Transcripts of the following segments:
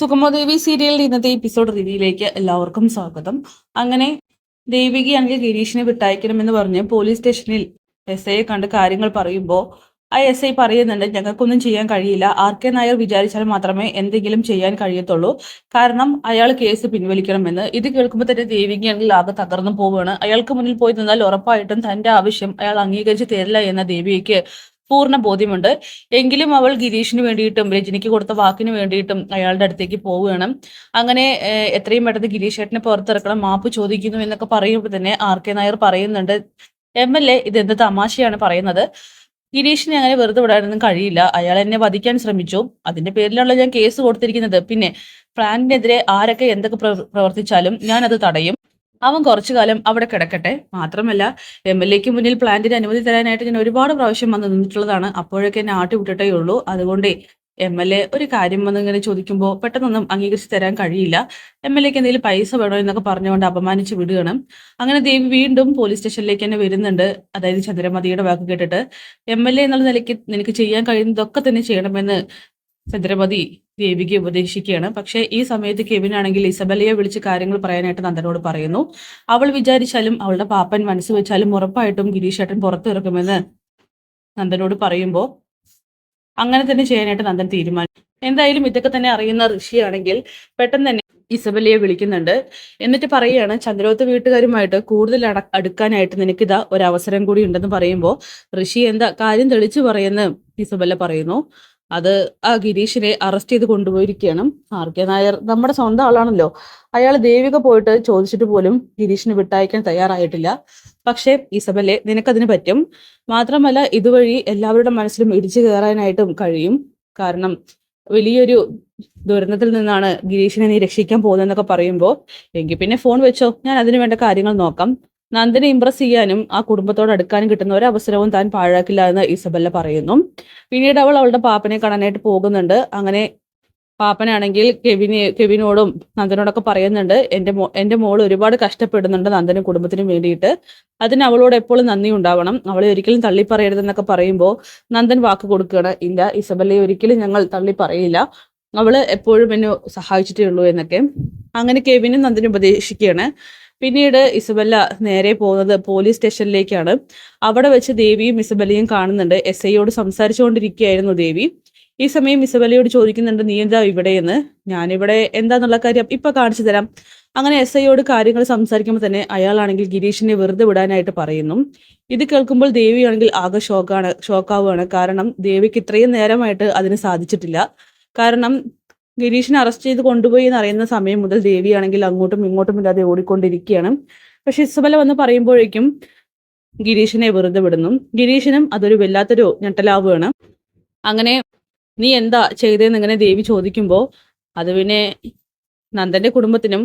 സുഗമദേവി സീരിയലിൽ ഇന്നത്തെ എപ്പിസോഡ് റിവ്യൂയിലേക്ക് എല്ലാവർക്കും സ്വാഗതം. അങ്ങനെ ദേവികയാണെങ്കിൽ ഗിരീഷിനെ വിട്ടയക്കണമെന്ന് പറഞ്ഞ് പോലീസ് സ്റ്റേഷനിൽ ഐയെ കണ്ട് കാര്യങ്ങൾ പറയുമ്പോൾ ആ ഐ പറയുന്നുണ്ട്, ഞങ്ങൾക്കൊന്നും ചെയ്യാൻ കഴിയില്ല. RK നായർ വിചാരിച്ചാൽ മാത്രമേ എന്തെങ്കിലും ചെയ്യാൻ കഴിയത്തുള്ളൂ. കാരണം അയാൾ കേസ് പിൻവലിക്കണമെന്ന്. ഇത് കേൾക്കുമ്പോൾ തന്നെ ദേവികയാണെങ്കിൽ ആകെ തകർന്നു പോവുകയാണ്. അയാൾക്ക് മുന്നിൽ പോയി നിന്നാൽ ഉറപ്പായിട്ടും തന്റെ ആവശ്യം അയാൾ അംഗീകരിച്ച് തരില്ല എന്ന ദേവികയ്ക്ക് പൂർണ്ണ ബോധ്യമുണ്ട്. എങ്കിലും അവൾ ഗിരീഷിന് വേണ്ടിയിട്ടും രജനിക്ക് കൊടുത്ത വാക്കിന് വേണ്ടിയിട്ടും അയാളുടെ അടുത്തേക്ക് പോവുകയാണ്. അങ്ങനെ എത്രയും പെട്ടെന്ന് ഗിരീഷ് ചേട്ടനെ പുറത്തിറക്കണം, മാപ്പ് ചോദിക്കുന്നു എന്നൊക്കെ പറയുമ്പോൾ തന്നെ RK നായർ പറയുന്നുണ്ട്, MLA ഇതെന്ത് തമാശയാണ് പറയുന്നത്. ഗിരീഷിനെ അങ്ങനെ വെറുതെ വിടാനൊന്നും കഴിയില്ല. അയാൾ എന്നെ വധിക്കാൻ ശ്രമിച്ചു. അതിന്റെ പേരിലാണല്ലോ ഞാൻ കേസ് കൊടുത്തിരിക്കുന്നത്. പിന്നെ പ്ലാനിനെതിരെ ആരൊക്കെ എന്തൊക്കെ പ്രവർത്തിച്ചാലും ഞാൻ അത് തടയും. അവൻ കുറച്ചു കാലം അവിടെ കിടക്കട്ടെ. മാത്രമല്ല MLAക്ക് മുന്നിൽ പ്ലാന്റിന് അനുമതി തരാനായിട്ട് ഞാൻ ഒരുപാട് പ്രാവശ്യം വന്ന് നിന്നിട്ടുള്ളതാണ്. അപ്പോഴൊക്കെ എന്നെ ആട്ടി വിട്ടിട്ടേ ഉള്ളൂ. അതുകൊണ്ട് MLA ഒരു കാര്യം വന്ന് ഇങ്ങനെ ചോദിക്കുമ്പോൾ പെട്ടെന്നൊന്നും അംഗീകരിച്ച് തരാൻ കഴിയില്ല. MLAക്ക് എന്തെങ്കിലും പൈസ വേണോ എന്നൊക്കെ പറഞ്ഞുകൊണ്ട് അപമാനിച്ച് വിടുകയാണ്. അങ്ങനെ ദേവി വീണ്ടും പോലീസ് സ്റ്റേഷനിലേക്ക് തന്നെ വരുന്നുണ്ട്. അതായത് ചന്ദ്രമതിയുടെ വാക്ക് കേട്ടിട്ട് MLA എന്നുള്ള നിലയ്ക്ക് നിനക്ക് ചെയ്യാൻ കഴിയുന്നതൊക്കെ തന്നെ ചെയ്യണമെന്ന് ചന്ദ്രമതി ദേവികയെ ഉപദേശിക്കുകയാണ്. പക്ഷേ ഈ സമയത്ത് കെവിൻ ആണെങ്കിൽ ഇസബലയെ വിളിച്ച് കാര്യങ്ങൾ പറയാനായിട്ട് നന്ദനോട് പറയുന്നു. അവൾ വിചാരിച്ചാലും അവളുടെ പാപ്പൻ മനസ്സ് വെച്ചാലും ഉറപ്പായിട്ടും ഗിരീഷ് ഏട്ടൻ പുറത്തിറക്കുമെന്ന് നന്ദനോട് പറയുമ്പോൾ അങ്ങനെ തന്നെ ചെയ്യാനായിട്ട് നന്ദൻ തീരുമാനിച്ചു. എന്തായാലും ഇതൊക്കെ തന്നെ അറിയുന്ന ഋഷിയാണെങ്കിൽ പെട്ടെന്ന് തന്നെ ഇസബലയെ വിളിക്കുന്നുണ്ട്. എന്നിട്ട് പറയുകയാണ്, ചന്ദ്രോത്ത് വീട്ടുകാരുമായിട്ട് കൂടുതൽ അടുക്കാനായിട്ട് നിനക്കിതാ ഒരു അവസരം കൂടി ഉണ്ടെന്ന് പറയുമ്പോൾ ഋഷി എന്താ കാര്യം തെളിച്ചു പറയുന്ന ഇസബല പറയുന്നു. അത് ആ ഗിരീഷിനെ അറസ്റ്റ് ചെയ്ത് കൊണ്ടുപോയിരിക്കുകയാണ്. RK നായർ നമ്മുടെ സ്വന്തം ആളാണല്ലോ. അയാൾ ദേവിക പോയിട്ട് ചോദിച്ചിട്ട് പോലും ഗിരീഷിനെ വിട്ടയക്കാൻ തയ്യാറായിട്ടില്ല. പക്ഷേ ഇസബലെ നിനക്കതിന് പറ്റും. മാത്രമല്ല ഇതുവഴി എല്ലാവരുടെ മനസ്സിലും ഇടിച്ചു കയറാനായിട്ടും കഴിയും. കാരണം വലിയൊരു ദുരന്തത്തിൽ നിന്നാണ് ഗിരീഷിനെ നീ രക്ഷിക്കാൻ പോകുന്നതെന്നൊക്കെ പറയുമ്പോൾ എങ്കിൽ പിന്നെ ഫോൺ വെച്ചോ, ഞാൻ അതിനു വേണ്ട കാര്യങ്ങൾ നോക്കാം. നന്ദനെ ഇംപ്രസ് ചെയ്യാനും ആ കുടുംബത്തോട് അടുക്കാനും കിട്ടുന്ന ഒരു അവസരവും താൻ പാഴാക്കില്ല എന്ന് ഇസബല്ല പറയുന്നു. പിന്നീട് അവൾ അവളുടെ പാപ്പനെ കാണാനായിട്ട് പോകുന്നുണ്ട്. അങ്ങനെ പാപ്പനാണെങ്കിൽ കെവിനോടും നന്ദനോടൊക്കെ പറയുന്നുണ്ട്, എന്റെ മോൾ ഒരുപാട് കഷ്ടപ്പെടുന്നുണ്ട് നന്ദനും കുടുംബത്തിനും വേണ്ടിയിട്ട്. അതിന് അവളോട് എപ്പോഴും നന്ദി ഉണ്ടാവണം, അവളെ ഒരിക്കലും തള്ളി പറയരുതെന്നൊക്കെ പറയുമ്പോൾ നന്ദൻ വാക്ക് കൊടുക്കുകയാണ്, ഇല്ല ഇസബല്ലയെ ഒരിക്കലും ഞങ്ങൾ തള്ളി പറയില്ല, അവള് എപ്പോഴും എന്നെ സഹായിച്ചിട്ടേ ഉള്ളൂ എന്നൊക്കെ. അങ്ങനെ കെവിനും നന്ദനും ഉപദേശിക്കുകയാണ്. പിന്നീട് ഇസബല്ല നേരെ പോകുന്നത് പോലീസ് സ്റ്റേഷനിലേക്കാണ്. അവിടെ വെച്ച് ദേവിയും ഇസബല്ലയും കാണുന്നുണ്ട്. SIയോട് സംസാരിച്ചുകൊണ്ടിരിക്കുകയായിരുന്നു ദേവി. ഈ സമയം ഇസബല്ലയോട് ചോദിക്കുന്നുണ്ട്, നീ എന്താ ഇവിടെയെന്ന്. ഞാനിവിടെ എന്താന്നുള്ള കാര്യം ഇപ്പൊ കാണിച്ചു തരാം. അങ്ങനെ SIയോട് കാര്യങ്ങൾ സംസാരിക്കുമ്പോൾ തന്നെ അയാളാണെങ്കിൽ ഗിരീഷിനെ വെറുതെ വിടാനായിട്ട് പറയുന്നു. ഇത് കേൾക്കുമ്പോൾ ദേവിയാണെങ്കിൽ ആകെ ഷോക്കാവുകയാണ്. കാരണം ദേവിക്ക് ഇത്രയും നേരമായിട്ട് അതിന് സാധിച്ചിട്ടില്ല. കാരണം ഗിരീഷിനെ അറസ്റ്റ് ചെയ്ത് കൊണ്ടുപോയി എന്നറിയുന്ന സമയം മുതൽ ദേവിയാണെങ്കിൽ അങ്ങോട്ടും ഇങ്ങോട്ടും ഇല്ലാതെ ഓടിക്കൊണ്ടിരിക്കുകയാണ്. പക്ഷെ ഇസബല വന്ന് പറയുമ്പോഴേക്കും ഗിരീഷിനെ വെറുതെ വിടുന്നു. ഗിരീഷിനും അതൊരു വല്ലാത്തൊരു ഞെട്ടലാവുകയാണ്. അങ്ങനെ നീ എന്താ ചെയ്തതെന്ന് ഇങ്ങനെ ദേവി ചോദിക്കുമ്പോൾ അത് പിന്നെ നന്ദന്റെ കുടുംബത്തിനും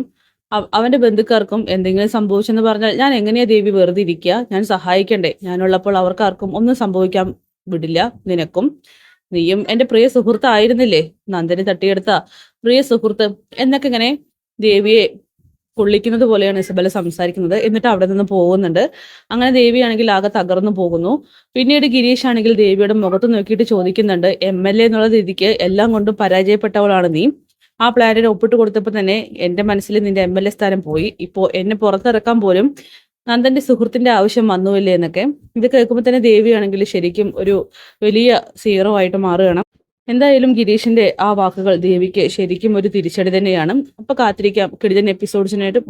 അവന്റെ ബന്ധുക്കാർക്കും എന്തെങ്കിലും സംഭവിച്ചെന്ന് പറഞ്ഞാൽ ഞാൻ എങ്ങനെയാ ദേവി വെറുതെ ഇരിക്കുക, ഞാൻ സഹായിക്കണ്ടേ, ഞാനുള്ളപ്പോൾ അവർക്കാർക്കും ഒന്നും സംഭവിക്കാൻ വിടില്ല. നിനക്കും, നീയും എന്റെ പ്രിയ സുഹൃത്തായിരുന്നില്ലേ, നന്ദനെ തട്ടിയെടുത്ത പ്രിയ സുഹൃത്ത് എന്നൊക്കെ ഇങ്ങനെ ദേവിയെ പൊള്ളിക്കുന്നത് പോലെയാണ് ഇസബല സംസാരിക്കുന്നത്. എന്നിട്ട് അവിടെ നിന്ന് പോകുന്നുണ്ട്. അങ്ങനെ ദേവിയാണെങ്കിൽ ആകെ തകർന്നു പോകുന്നു. പിന്നീട് ഗിരീഷ് ആണെങ്കിൽ ദേവിയുടെ മുഖത്ത് നോക്കിയിട്ട് ചോദിക്കുന്നുണ്ട്, MLA എന്നുള്ള രീതിക്ക് എല്ലാം കൊണ്ടും പരാജയപ്പെട്ടവളാണ് നീ. ആ പ്ലാനിന് ഒപ്പിട്ട് കൊടുത്തപ്പോൾ തന്നെ എന്റെ മനസ്സിൽ നിന്റെ MLA സ്ഥാനം പോയി. ഇപ്പോ എന്നെ പുറത്തിറക്കാൻ പോലും നന്ദന്റെ സുഹൃത്തിന്റെ ആവശ്യം വന്നുമില്ലേ എന്നൊക്കെ. ഇത് കേൾക്കുമ്പോൾ തന്നെ ദേവിയാണെങ്കിൽ ശരിക്കും ഒരു വലിയ സീറോ ആയിട്ട് മാറുകയാണ്. എന്തായാലും ഗിരീഷിന്റെ ആ വാക്കുകൾ ദേവിക്ക് ശരിക്കും ഒരു തിരിച്ചടി തന്നെയാണ്. അപ്പൊ കാത്തിരിക്കാം കിടിലൻ എപ്പിസോഡ്സിനായിട്ട്.